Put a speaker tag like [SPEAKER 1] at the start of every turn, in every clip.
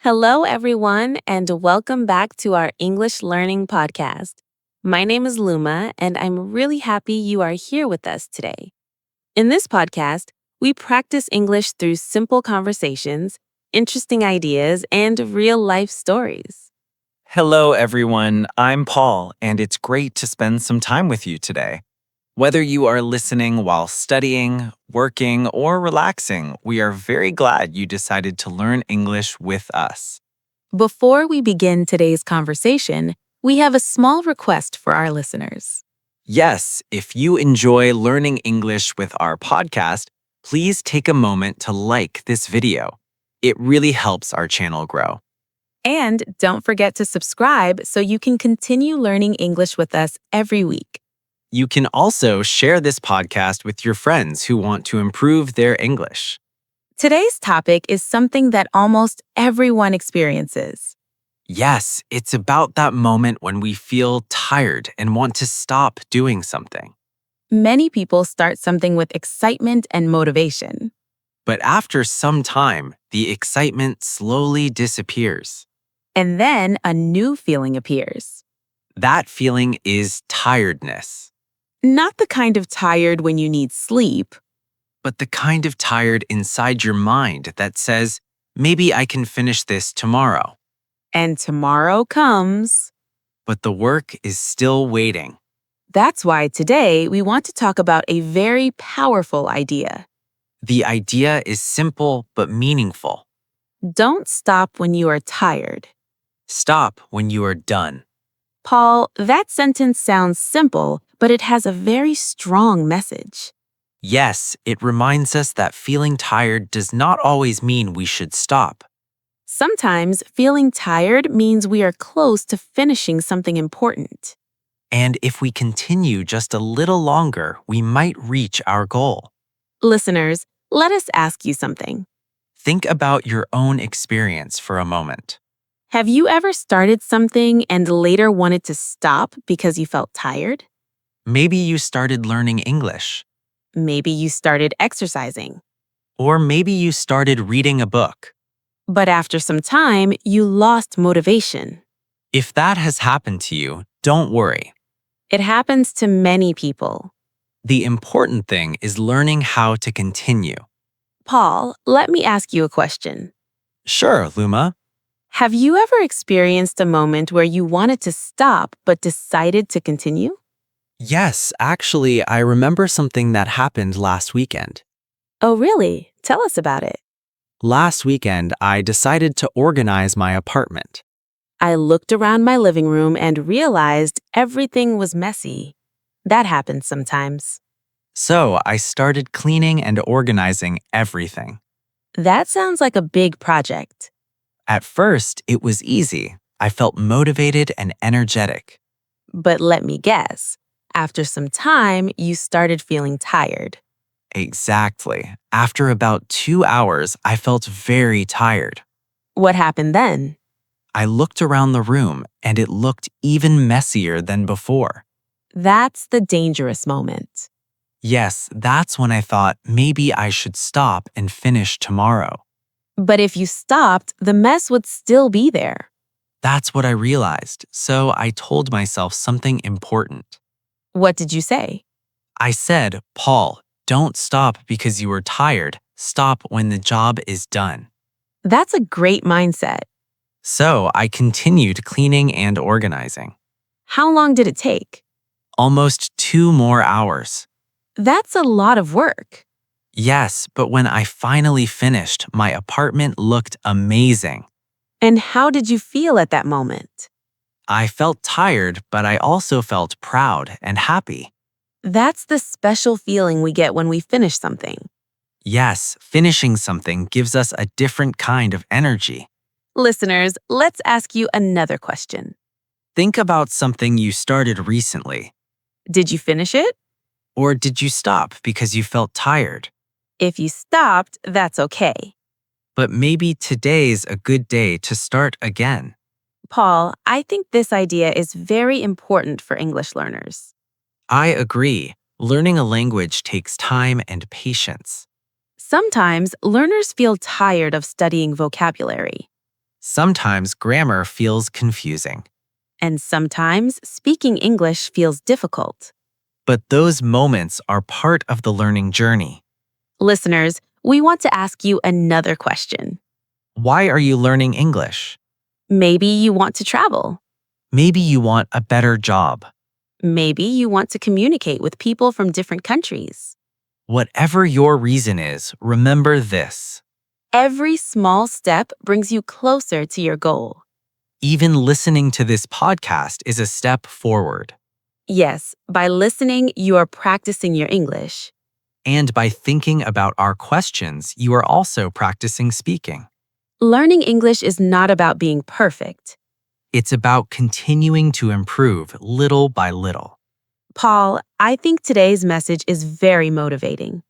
[SPEAKER 1] Hello, everyone, and welcome back to our English Learning Podcast. My name is Luma, and I'm really happy you are here with us today. In this podcast, we practice English through simple conversations, interesting ideas, and real life stories.
[SPEAKER 2] Hello, everyone. I'm Paul, and it's great to spend some time with you today. Whether you are listening while studying, working, or relaxing, we are very glad you decided to learn English with us.
[SPEAKER 1] Before we begin today's conversation, we have a small request for our listeners.
[SPEAKER 2] Yes, if you enjoy learning English with our podcast, please take a moment to like this video. It really helps our channel grow.
[SPEAKER 1] And don't forget to subscribe so you can continue learning English with us every week.
[SPEAKER 2] You can also share this podcast with your friends who want to improve their English.
[SPEAKER 1] Today's topic is something that almost everyone experiences.
[SPEAKER 2] Yes, it's about that moment when we feel tired and want to stop doing something.
[SPEAKER 1] Many people start something with excitement and motivation.
[SPEAKER 2] But after some time, the excitement slowly disappears.
[SPEAKER 1] And then a new feeling appears.
[SPEAKER 2] That feeling is tiredness,
[SPEAKER 1] Not the kind of tired when you need sleep,
[SPEAKER 2] but the kind of tired inside your mind that says, maybe I can finish this tomorrow.
[SPEAKER 1] and tomorrow comes.
[SPEAKER 2] But the work is still waiting.
[SPEAKER 1] That's why today we want to talk about a very powerful idea.
[SPEAKER 2] The idea is simple but meaningful.
[SPEAKER 1] Don't stop when you are tired.
[SPEAKER 2] Stop when you are done.
[SPEAKER 1] Paul, that sentence sounds simple, but it has a very strong message.
[SPEAKER 2] Yes, it reminds us that feeling tired does not always mean we should stop.
[SPEAKER 1] Sometimes feeling tired means we are close to finishing something important.
[SPEAKER 2] And if we continue just a little longer, we might reach our goal.
[SPEAKER 1] Listeners, let us ask you something.
[SPEAKER 2] Think about your own experience for a moment.
[SPEAKER 1] Have you ever started something and later wanted to stop because you felt tired?
[SPEAKER 2] Maybe you started learning English,
[SPEAKER 1] Maybe you started exercising,
[SPEAKER 2] or maybe you started reading a book.
[SPEAKER 1] but after some time, you lost motivation.
[SPEAKER 2] If that has happened to you, don't worry.
[SPEAKER 1] It happens to many people.
[SPEAKER 2] The important thing is learning how to continue.
[SPEAKER 1] Paul, let me ask you a question.
[SPEAKER 2] Sure, Luma.
[SPEAKER 1] Have you ever experienced a moment where you wanted to stop but decided to continue?
[SPEAKER 2] Yes, actually, I remember something that happened last weekend.
[SPEAKER 1] Oh, really? Tell us about it.
[SPEAKER 2] Last weekend, I decided to organize my apartment.
[SPEAKER 1] I looked around my living room and realized everything was messy. That happens sometimes.
[SPEAKER 2] So I started cleaning and organizing everything.
[SPEAKER 1] That sounds like a big project.
[SPEAKER 2] At first, it was easy. I felt motivated and energetic.
[SPEAKER 1] But let me guess, after some time, you started feeling tired.
[SPEAKER 2] Exactly. After about 2 hours, I felt very tired.
[SPEAKER 1] What happened then?
[SPEAKER 2] I looked around the room and it looked even messier than before.
[SPEAKER 1] That's the dangerous moment.
[SPEAKER 2] Yes, that's when I thought maybe I should stop and finish tomorrow.
[SPEAKER 1] But if you stopped, the mess would still be there.
[SPEAKER 2] That's what I realized, so I told myself something important.
[SPEAKER 1] What did you say?
[SPEAKER 2] I said, Paul, don't stop because you are tired. Stop when the job is done.
[SPEAKER 1] That's a great mindset.
[SPEAKER 2] So I continued cleaning and organizing.
[SPEAKER 1] How long did it take?
[SPEAKER 2] Almost 2 more hours.
[SPEAKER 1] That's a lot of work.
[SPEAKER 2] Yes, but when I finally finished, my apartment looked amazing.
[SPEAKER 1] And how did you feel at that moment?
[SPEAKER 2] I felt tired, but I also felt proud and happy.
[SPEAKER 1] That's the special feeling we get when we finish something.
[SPEAKER 2] Yes, finishing something gives us a different kind of energy.
[SPEAKER 1] Listeners, let's ask you another question.
[SPEAKER 2] Think about something you started recently.
[SPEAKER 1] Did you finish it?
[SPEAKER 2] Or did you stop because you felt tired?
[SPEAKER 1] If you stopped, that's okay.
[SPEAKER 2] But maybe today's a good day to start again.
[SPEAKER 1] Paul, I think this idea is very important for English learners.
[SPEAKER 2] I agree. Learning a language takes time and patience.
[SPEAKER 1] Sometimes learners feel tired of studying vocabulary.
[SPEAKER 2] Sometimes grammar feels confusing.
[SPEAKER 1] And sometimes speaking English feels difficult.
[SPEAKER 2] But those moments are part of the learning journey.
[SPEAKER 1] Listeners, we want to ask you another question.
[SPEAKER 2] Why are you learning English?
[SPEAKER 1] Maybe you want to travel.
[SPEAKER 2] Maybe you want a better job.
[SPEAKER 1] Maybe you want to communicate with people from different countries.
[SPEAKER 2] Whatever your reason is, remember this.
[SPEAKER 1] Every small step brings you closer to your goal.
[SPEAKER 2] Even listening to this podcast is a step forward.
[SPEAKER 1] Yes, by listening, you are practicing your English.
[SPEAKER 2] And by thinking about our questions, you are also practicing speaking.
[SPEAKER 1] Learning English is not about being perfect.
[SPEAKER 2] It's about continuing to improve little by little.
[SPEAKER 1] Paul, I think today's message is very motivating.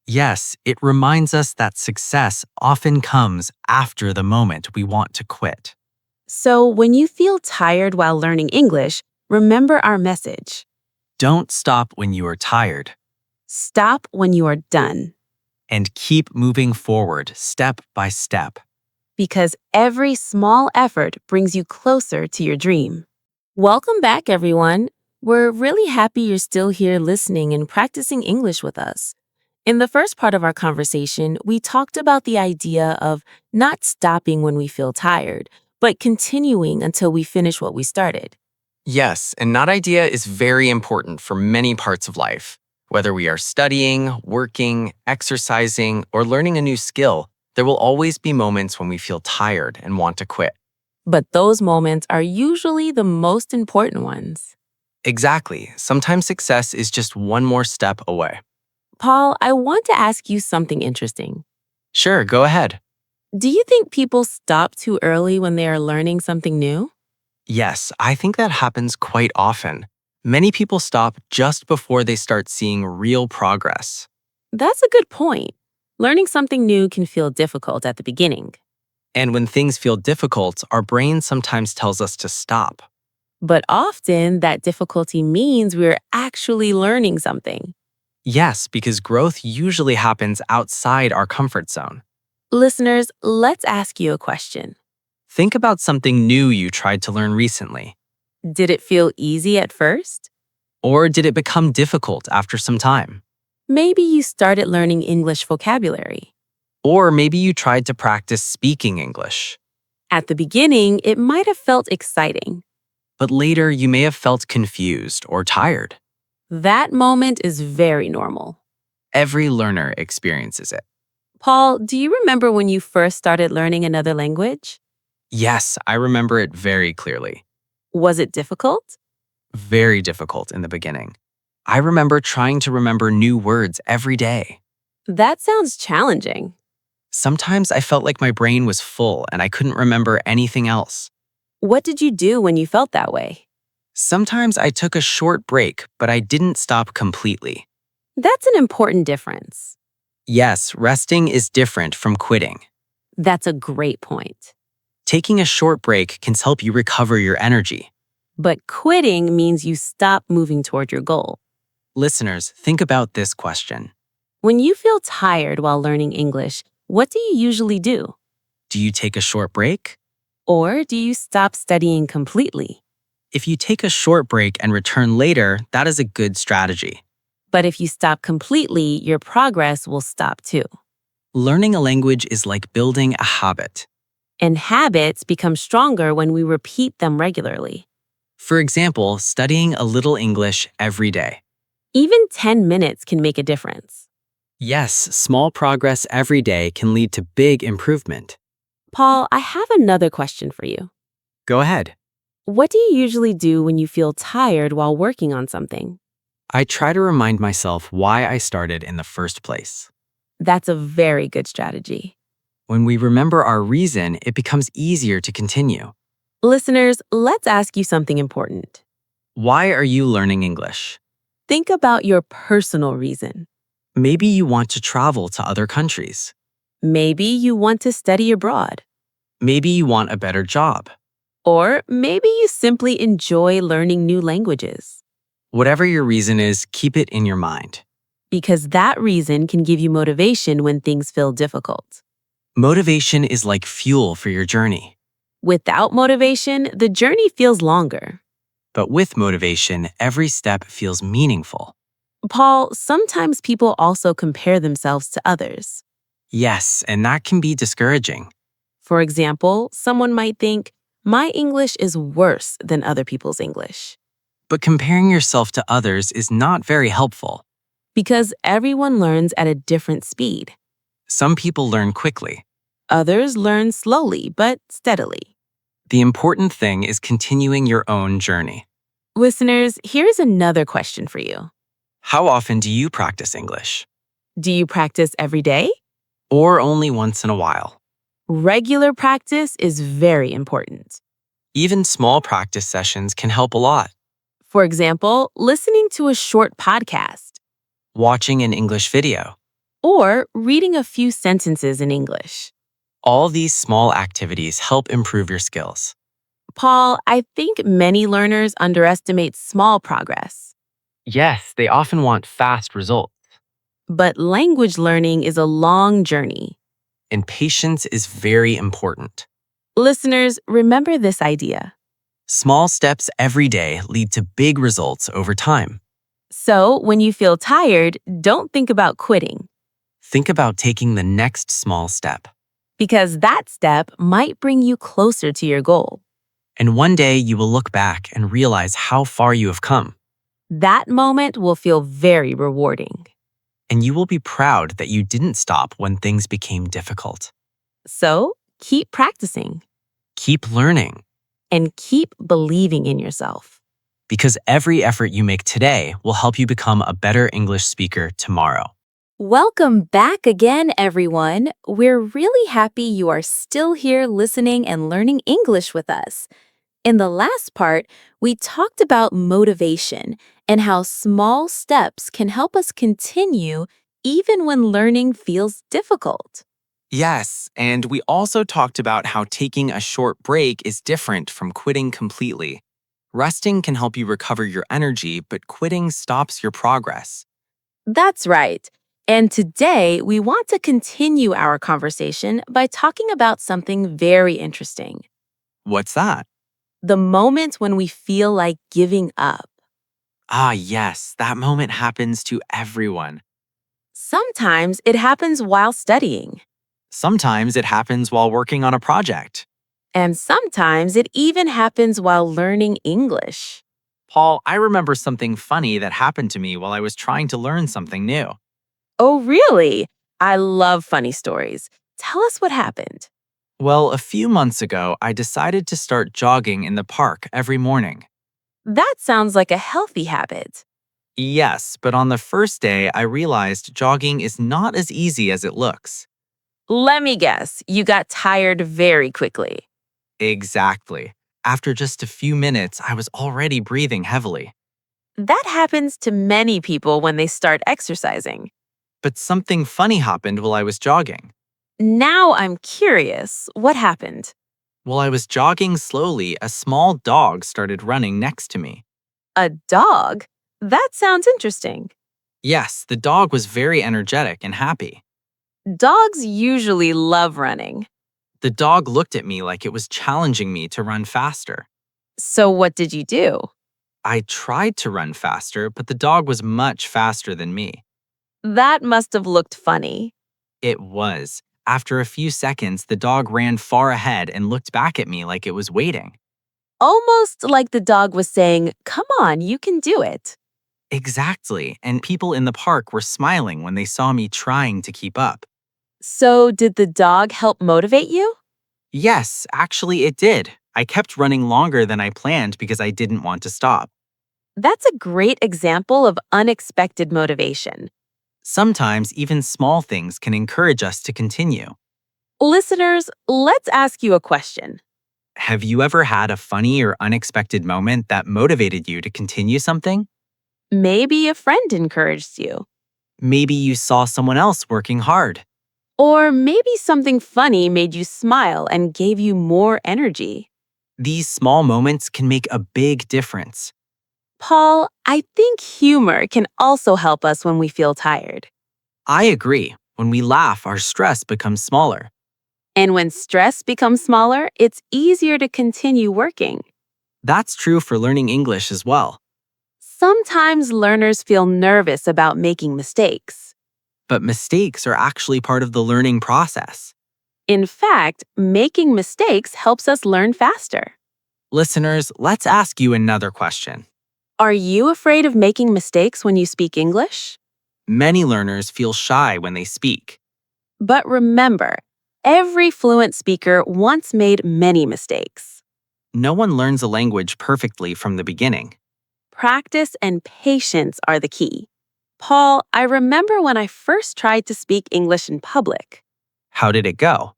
[SPEAKER 2] Yes, it reminds us that success often comes after the moment we want to quit.
[SPEAKER 1] So, when you feel tired while learning English, remember our message.
[SPEAKER 2] Don't stop when you are tired,
[SPEAKER 1] Stop when you are done,
[SPEAKER 2] and keep moving forward step by step.
[SPEAKER 1] because every small effort brings you closer to your dream. Welcome back, everyone. We're really happy you're still here listening and practicing English with us. In the first part of our conversation, we talked about the idea of not stopping when we feel tired, but continuing until we finish what we started.
[SPEAKER 2] Yes, and that idea is very important for many parts of life. Whether we are studying, working, exercising, or learning a new skill, there will always be moments when we feel tired and want to quit.
[SPEAKER 1] But those moments are usually the most important ones.
[SPEAKER 2] Exactly. Sometimes success is just one more step away.
[SPEAKER 1] Paul, I want to ask you something interesting.
[SPEAKER 2] Sure, go ahead.
[SPEAKER 1] Do you think people stop too early when they are learning something new?
[SPEAKER 2] Yes, I think that happens quite often. Many people stop just before they start seeing real progress.
[SPEAKER 1] That's a good point. Learning something new can feel difficult at the beginning.
[SPEAKER 2] And when things feel difficult, our brain sometimes tells us to stop.
[SPEAKER 1] But often, that difficulty means we're actually learning something.
[SPEAKER 2] Yes, because growth usually happens outside our comfort zone.
[SPEAKER 1] Listeners, let's ask you a question.
[SPEAKER 2] Think about something new you tried to learn recently.
[SPEAKER 1] Did it feel easy at first?
[SPEAKER 2] Or did it become difficult after some time?
[SPEAKER 1] Maybe you started learning English vocabulary.
[SPEAKER 2] Or maybe you tried to practice speaking English.
[SPEAKER 1] At the beginning, it might have felt exciting.
[SPEAKER 2] But later you may have felt confused or tired.
[SPEAKER 1] That moment is very normal.
[SPEAKER 2] Every learner experiences it.
[SPEAKER 1] Paul, do you remember when you first started learning another language?
[SPEAKER 2] Yes, I remember it very clearly.
[SPEAKER 1] Was it difficult?
[SPEAKER 2] Very difficult in the beginning. I remember trying to remember new words every day.
[SPEAKER 1] That sounds challenging.
[SPEAKER 2] Sometimes I felt like my brain was full and I couldn't remember anything else.
[SPEAKER 1] What did you do when you felt that way?
[SPEAKER 2] Sometimes I took a short break, but I didn't stop completely.
[SPEAKER 1] That's an important difference.
[SPEAKER 2] Yes, resting is different from quitting.
[SPEAKER 1] That's a great point.
[SPEAKER 2] Taking a short break can help you recover your energy.
[SPEAKER 1] But quitting means you stop moving toward your goal.
[SPEAKER 2] Listeners, think about this question.
[SPEAKER 1] When you feel tired while learning English, what do you usually do?
[SPEAKER 2] Do you take a short break?
[SPEAKER 1] Or do you stop studying completely?
[SPEAKER 2] If you take a short break and return later, that is a good strategy.
[SPEAKER 1] But if you stop completely, your progress will stop too.
[SPEAKER 2] Learning a language is like building a habit.
[SPEAKER 1] And habits become stronger when we repeat them regularly.
[SPEAKER 2] For example, studying a little English every day.
[SPEAKER 1] Even 10 minutes can make a difference.
[SPEAKER 2] Yes, small progress every day can lead to big improvement.
[SPEAKER 1] Paul, I have another question for you.
[SPEAKER 2] Go ahead.
[SPEAKER 1] What do you usually do when you feel tired while working on something?
[SPEAKER 2] I try to remind myself why I started in the first place.
[SPEAKER 1] That's a very good strategy.
[SPEAKER 2] When we remember our reason, it becomes easier to continue.
[SPEAKER 1] Listeners, let's ask you something important.
[SPEAKER 2] Why are you learning English?
[SPEAKER 1] Think about your personal reason.
[SPEAKER 2] Maybe you want to travel to other countries.
[SPEAKER 1] Maybe you want to study abroad.
[SPEAKER 2] Maybe you want a better job.
[SPEAKER 1] Or maybe you simply enjoy learning new languages.
[SPEAKER 2] Whatever your reason is, keep it in your mind.
[SPEAKER 1] Because that reason can give you motivation when things feel difficult.
[SPEAKER 2] Motivation is like fuel for your journey.
[SPEAKER 1] Without motivation, the journey feels longer.
[SPEAKER 3] But with motivation, every step feels meaningful.
[SPEAKER 1] Paul, sometimes people also compare themselves to others.
[SPEAKER 3] Yes, and that can be discouraging.
[SPEAKER 1] For example, someone might think, my English is worse than other people's English.
[SPEAKER 3] But comparing yourself to others is not very helpful.
[SPEAKER 1] Because everyone learns at a different speed.
[SPEAKER 3] Some people learn quickly.
[SPEAKER 1] Others learn slowly but steadily.
[SPEAKER 3] The important thing is continuing your own journey.
[SPEAKER 1] Listeners, here's another question for you.
[SPEAKER 3] How often do you practice English?
[SPEAKER 1] Do you practice every day?
[SPEAKER 3] Or only once in a while?
[SPEAKER 1] Regular practice is very important.
[SPEAKER 3] Even small practice sessions can help a lot.
[SPEAKER 1] For example, listening to a short podcast
[SPEAKER 3] Watching an English video.
[SPEAKER 1] or reading a few sentences in English.
[SPEAKER 3] All these small activities help improve your skills.
[SPEAKER 1] Paul, I think many learners underestimate small progress.
[SPEAKER 3] Yes, they often want fast results.
[SPEAKER 1] But language learning is a long journey.
[SPEAKER 3] And patience is very important.
[SPEAKER 1] Listeners, remember this idea.
[SPEAKER 3] Small steps every day lead to big results over time.
[SPEAKER 1] So, when you feel tired, don't think about quitting,
[SPEAKER 3] Think about taking the next small step.
[SPEAKER 1] because that step might bring you closer to your goal.
[SPEAKER 3] And one day you will look back and realize how far you have come.
[SPEAKER 1] That moment will feel very rewarding.
[SPEAKER 3] And you will be proud that you didn't stop when things became difficult.
[SPEAKER 1] So, keep practicing
[SPEAKER 3] Keep learning,
[SPEAKER 1] and keep believing in yourself.
[SPEAKER 3] because every effort you make today will help you become a better English speaker tomorrow.
[SPEAKER 1] Welcome back again, everyone. We're really happy you are still here listening and learning English with us. In the last part, we talked about motivation and how small steps can help us continue even when learning feels difficult.
[SPEAKER 2] Yes, and we also talked about how taking a short break is different from quitting completely. Resting can help you recover your energy, but quitting stops your progress.
[SPEAKER 1] That's right. And today, we want to continue our conversation by talking about something very interesting.
[SPEAKER 2] What's that?
[SPEAKER 1] The moment when we feel like giving up.
[SPEAKER 2] Ah, yes, that moment happens to everyone.
[SPEAKER 1] Sometimes it happens while studying,
[SPEAKER 2] Sometimes it happens while working on a project.
[SPEAKER 1] and sometimes it even happens while learning English.
[SPEAKER 2] Paul, I remember something funny that happened to me while I was trying to learn something new.
[SPEAKER 1] Oh, really? I love funny stories. Tell us what happened.
[SPEAKER 2] Well, a few months ago, I decided to start jogging in the park every morning.
[SPEAKER 1] That sounds like a healthy habit.
[SPEAKER 2] Yes, but on the first day, I realized jogging is not as easy as it looks.
[SPEAKER 1] Let me guess, you got tired very quickly.
[SPEAKER 2] Exactly. After just a few minutes, I was already breathing heavily.
[SPEAKER 1] That happens to many people when they start exercising.
[SPEAKER 2] But something funny happened while I was jogging.
[SPEAKER 1] Now I'm curious, what happened?
[SPEAKER 2] While I was jogging slowly, a small dog started running next to me.
[SPEAKER 1] A dog? That sounds interesting.
[SPEAKER 2] Yes, the dog was very energetic and happy.
[SPEAKER 1] Dogs usually love running.
[SPEAKER 2] The dog looked at me like it was challenging me to run faster.
[SPEAKER 1] So what did you do?
[SPEAKER 2] I tried to run faster, but the dog was much faster than me.
[SPEAKER 1] That must have looked funny.
[SPEAKER 2] It was. After a few seconds, the dog ran far ahead and looked back at me like it was waiting.
[SPEAKER 1] Almost like the dog was saying, "Come on, you can do it."
[SPEAKER 2] Exactly, and people in the park were smiling when they saw me trying to keep up.
[SPEAKER 1] So did the dog help motivate you?
[SPEAKER 2] Yes, actually, it did. I kept running longer than I planned because I didn't want to stop.
[SPEAKER 1] That's a great example of unexpected motivation.
[SPEAKER 2] Sometimes even small things can encourage us to continue.
[SPEAKER 1] Listeners, let's ask you a question.
[SPEAKER 2] Have you ever had a funny or unexpected moment that motivated you to continue something?
[SPEAKER 1] Maybe a friend encouraged you.
[SPEAKER 2] Maybe you saw someone else working hard.
[SPEAKER 1] Or maybe something funny made you smile and gave you more energy.
[SPEAKER 2] These small moments can make a big difference.
[SPEAKER 1] Paul, I think humor can also help us when we feel tired.
[SPEAKER 2] I agree. When we laugh, our stress becomes smaller.
[SPEAKER 1] And when stress becomes smaller, it's easier to continue working.
[SPEAKER 3] That's true for learning English as well.
[SPEAKER 1] Sometimes learners feel nervous about making mistakes.
[SPEAKER 3] But mistakes are actually part of the learning process.
[SPEAKER 1] In fact, making mistakes helps us learn faster.
[SPEAKER 3] Listeners, let's ask you another question.
[SPEAKER 1] Are you afraid of making mistakes when you speak English?
[SPEAKER 3] Many learners feel shy when they speak.
[SPEAKER 1] But remember, every fluent speaker once made many mistakes.
[SPEAKER 3] No one learns a language perfectly from the beginning.
[SPEAKER 1] Practice and patience are the key. Paul, I remember when I first tried to speak English in public.
[SPEAKER 3] How did it go?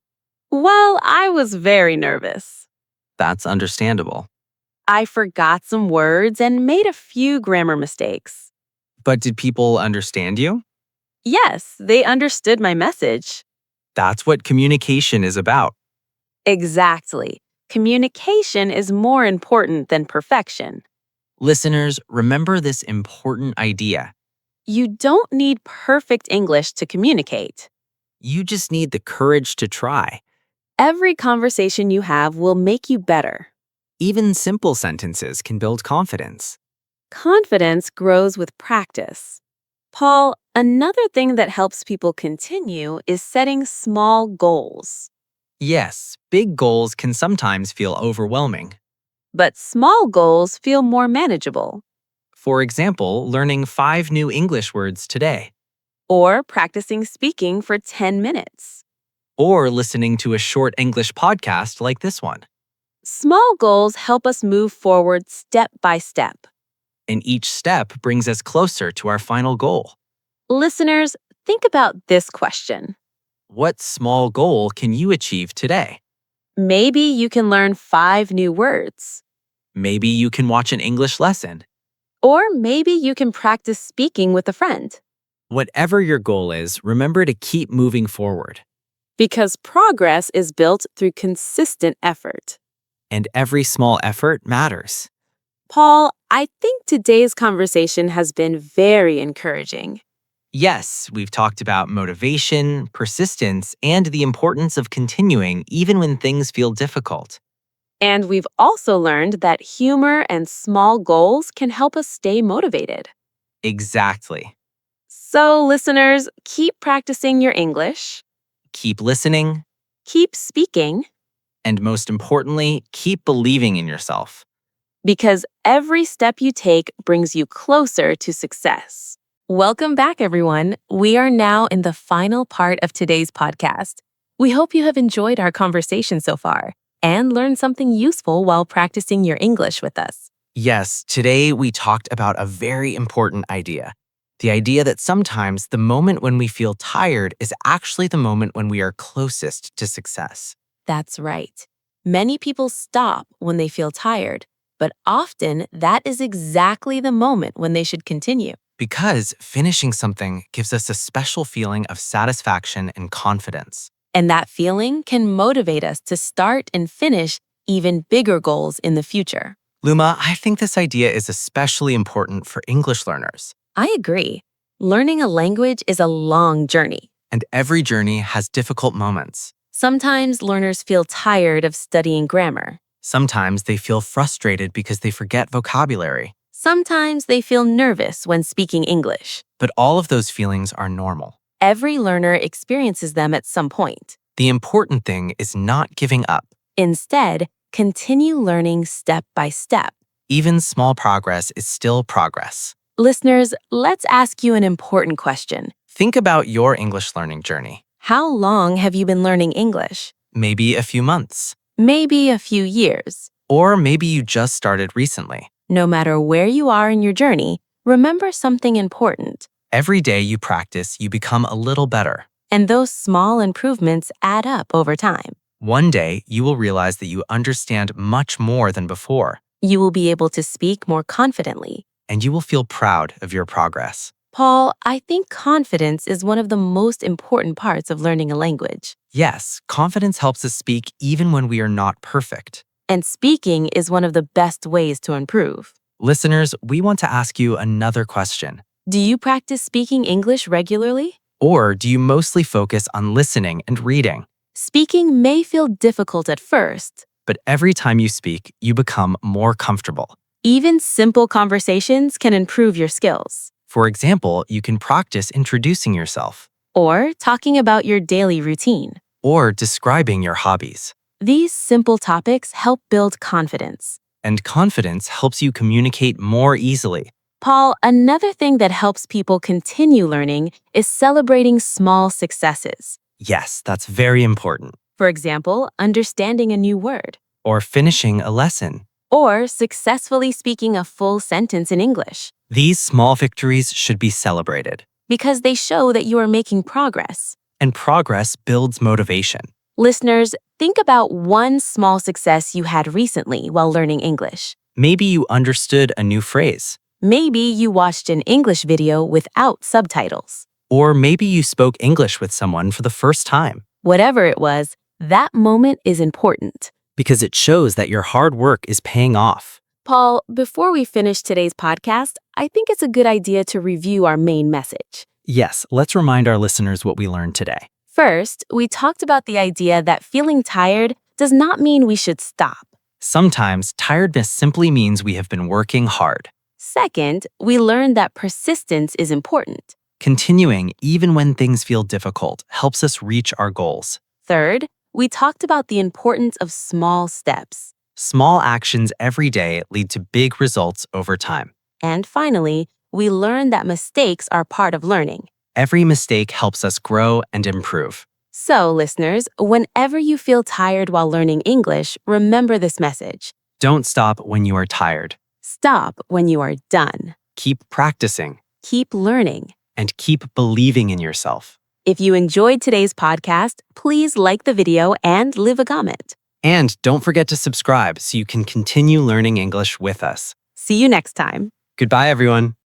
[SPEAKER 1] Well, I was very nervous.
[SPEAKER 3] That's understandable.
[SPEAKER 1] I forgot some words and made a few grammar mistakes.
[SPEAKER 3] But did people understand you?
[SPEAKER 1] Yes, they understood my message.
[SPEAKER 3] That's what communication is about.
[SPEAKER 1] Exactly. Communication is more important than perfection.
[SPEAKER 3] Listeners, remember this important idea.
[SPEAKER 1] You don't need perfect English to communicate.
[SPEAKER 3] You just need the courage to try.
[SPEAKER 1] Every conversation you have will make you better.
[SPEAKER 3] Even simple sentences can build confidence.
[SPEAKER 1] Confidence grows with practice. Paul, another thing that helps people continue is setting small goals.
[SPEAKER 3] Yes, big goals can sometimes feel overwhelming.
[SPEAKER 1] But small goals feel more manageable.
[SPEAKER 3] For example, learning 5 new English words today,
[SPEAKER 1] Or practicing speaking for 10 minutes.
[SPEAKER 3] or listening to a short English podcast like this one.
[SPEAKER 1] Small goals help us move forward step by step.
[SPEAKER 3] And each step brings us closer to our final goal.
[SPEAKER 1] Listeners, think about this question.
[SPEAKER 3] What small goal can you achieve today?
[SPEAKER 1] Maybe you can learn 5 new words.
[SPEAKER 3] Maybe you can watch an English lesson.
[SPEAKER 1] Or maybe you can practice speaking with a friend.
[SPEAKER 3] Whatever your goal is, remember to keep moving forward.
[SPEAKER 1] Because progress is built through consistent effort.
[SPEAKER 3] And every small effort matters.
[SPEAKER 1] Paul, I think today's conversation has been very encouraging.
[SPEAKER 3] Yes, we've talked about motivation, persistence, and the importance of continuing even when things feel difficult.
[SPEAKER 1] And we've also learned that humor and small goals can help us stay motivated.
[SPEAKER 3] Exactly.
[SPEAKER 1] So, listeners, keep practicing your English,
[SPEAKER 3] Keep listening,
[SPEAKER 1] keep speaking,
[SPEAKER 3] and most importantly, keep believing in yourself.
[SPEAKER 1] because every step you take brings you closer to success. Welcome back, everyone. We are now in the final part of today's podcast. We hope you have enjoyed our conversation so far and learned something useful while practicing your English with us.
[SPEAKER 3] Yes, today we talked about a very important idea. The idea that sometimes the moment when we feel tired is actually the moment when we are closest to success.
[SPEAKER 1] That's right. Many people stop when they feel tired, but often that is exactly the moment when they should continue.
[SPEAKER 3] Because finishing something gives us a special feeling of satisfaction and confidence.
[SPEAKER 1] And that feeling can motivate us to start and finish even bigger goals in the future.
[SPEAKER 3] Luma, I think this idea is especially important for English learners.
[SPEAKER 1] I agree. Learning a language is a long journey.
[SPEAKER 3] And every journey has difficult moments.
[SPEAKER 1] Sometimes learners feel tired of studying grammar.
[SPEAKER 3] Sometimes they feel frustrated because they forget vocabulary.
[SPEAKER 1] Sometimes they feel nervous when speaking English.
[SPEAKER 3] But all of those feelings are normal.
[SPEAKER 1] Every learner experiences them at some point.
[SPEAKER 3] The important thing is not giving up.
[SPEAKER 1] Instead, continue learning step by step.
[SPEAKER 3] Even small progress is still progress.
[SPEAKER 1] Listeners, let's ask you an important question.
[SPEAKER 3] Think about your English learning journey.
[SPEAKER 1] How long have you been learning English?
[SPEAKER 3] Maybe a few months.
[SPEAKER 1] Maybe a few years.
[SPEAKER 3] Or maybe you just started recently.
[SPEAKER 1] No matter where you are in your journey, remember something important.
[SPEAKER 3] Every day you practice, you become a little better.
[SPEAKER 1] And those small improvements add up over time.
[SPEAKER 3] One day, you will realize that you understand much more than before,
[SPEAKER 1] You will be able to speak more confidently.
[SPEAKER 3] and you will feel proud of your progress.
[SPEAKER 1] Paul, I think confidence is one of the most important parts of learning a language.
[SPEAKER 3] Yes, confidence helps us speak even when we are not perfect.
[SPEAKER 1] And speaking is one of the best ways to improve.
[SPEAKER 3] Listeners, we want to ask you another question.
[SPEAKER 1] Do you practice speaking English regularly?
[SPEAKER 3] Or do you mostly focus on listening and reading?
[SPEAKER 1] Speaking may feel difficult at first.
[SPEAKER 3] But every time you speak, you become more comfortable.
[SPEAKER 1] Even simple conversations can improve your skills.
[SPEAKER 3] For example, you can practice introducing yourself
[SPEAKER 1] Or talking about your daily routine.
[SPEAKER 3] or describing your hobbies.
[SPEAKER 1] These simple topics help build confidence.
[SPEAKER 3] And confidence helps you communicate more easily.
[SPEAKER 1] Paul, another thing that helps people continue learning is celebrating small successes.
[SPEAKER 3] Yes, that's very important.
[SPEAKER 1] For example, understanding a new word,
[SPEAKER 3] Or finishing a lesson.
[SPEAKER 1] or successfully speaking a full sentence in English,
[SPEAKER 3] These small victories should be celebrated.
[SPEAKER 1] because they show that you are making progress.
[SPEAKER 3] And progress builds motivation.
[SPEAKER 1] Listeners, think about one small success you had recently while learning English.
[SPEAKER 3] Maybe you understood a new phrase.
[SPEAKER 1] Maybe you watched an English video without subtitles.
[SPEAKER 3] Or maybe you spoke English with someone for the first time.
[SPEAKER 1] Whatever it was, that moment is important.
[SPEAKER 3] Because it shows that your hard work is paying off.
[SPEAKER 1] Paul, before we finish today's podcast, I think it's a good idea to review our main message.
[SPEAKER 3] Yes, let's remind our listeners what we learned today.
[SPEAKER 1] First, we talked about the idea that feeling tired does not mean we should stop.
[SPEAKER 3] Sometimes tiredness simply means we have been working hard.
[SPEAKER 1] Second, we learned that persistence is important.
[SPEAKER 3] Continuing, even when things feel difficult, helps us reach our goals.
[SPEAKER 1] Third, we talked about the importance of small steps.
[SPEAKER 3] Small actions every day lead to big results over time.
[SPEAKER 1] And finally, we learned that mistakes are part of learning.
[SPEAKER 3] Every mistake helps us grow and improve.
[SPEAKER 1] So, listeners, whenever you feel tired while learning English, remember this message.
[SPEAKER 3] Don't stop when you are tired.
[SPEAKER 1] Stop when you are done.
[SPEAKER 3] Keep practicing
[SPEAKER 1] Keep learning.
[SPEAKER 3] and keep believing in yourself.
[SPEAKER 1] If you enjoyed today's podcast, please like the video and leave a comment.
[SPEAKER 3] And don't forget to subscribe so you can continue learning English with us.
[SPEAKER 1] See you next time.
[SPEAKER 3] Goodbye, everyone.